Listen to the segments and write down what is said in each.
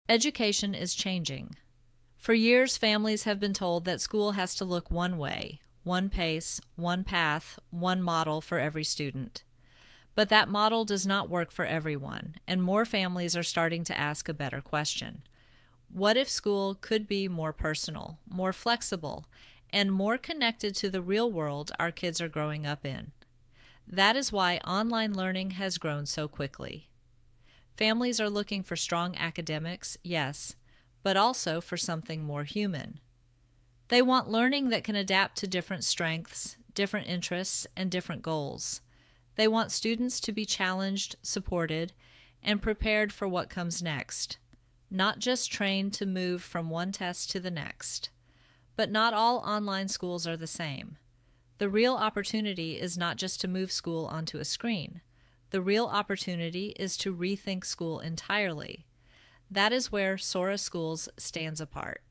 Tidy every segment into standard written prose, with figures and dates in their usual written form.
Education is changing. For years, families have been told that school has to look one way, one pace, one path, one model for every student. But that model does not work for everyone, and more families are starting to ask a better question. What if school could be more personal, more flexible, and more connected to the real world our kids are growing up in? That is why online learning has grown so quickly. Families are looking for strong academics, yes, but also for something more human. They want learning that can adapt to different strengths, different interests, and different goals. They want students to be challenged, supported, and prepared for what comes next, not just trained to move from one test to the next. But not all online schools are the same. The real opportunity is not just to move school onto a screen. The real opportunity is to rethink school entirely. That is where Sora Schools stands apart.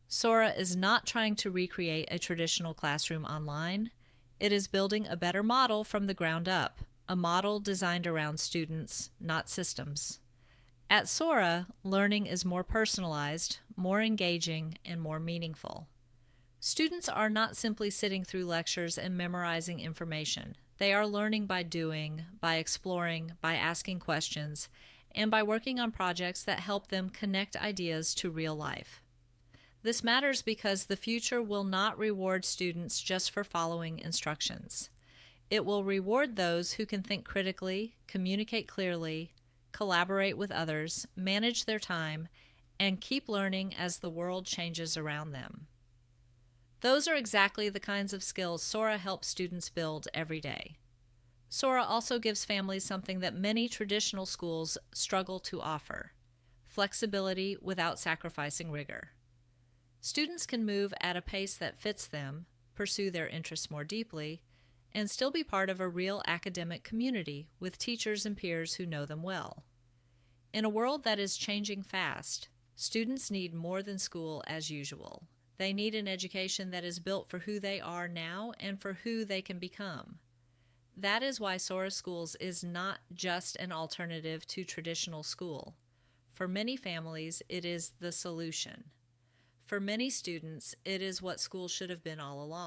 Sora is not trying to recreate a traditional classroom online. It is building a better model from the ground up, a model designed around students, not systems. At Sora, learning is more personalized, more engaging, and more meaningful. Students are not simply sitting through lectures and memorizing information. They are learning by doing, by exploring, by asking questions, and by working on projects that help them connect ideas to real life. This matters because the future will not reward students just for following instructions. It will reward those who can think critically, communicate clearly, collaborate with others, manage their time, and keep learning as the world changes around them. Those are exactly the kinds of skills Sora helps students build every day. Sora also gives families something that many traditional schools struggle to offer: flexibility without sacrificing rigor. Students can move at a pace that fits them, pursue their interests more deeply, and still be part of a real academic community with teachers and peers who know them well. In a world that is changing fast, students need more than school as usual. They need an education that is built for who they are now and for who they can become. That is why Sora Schools is not just an alternative to traditional school. For many families, it is the solution. For many students, it is what school should have been all along.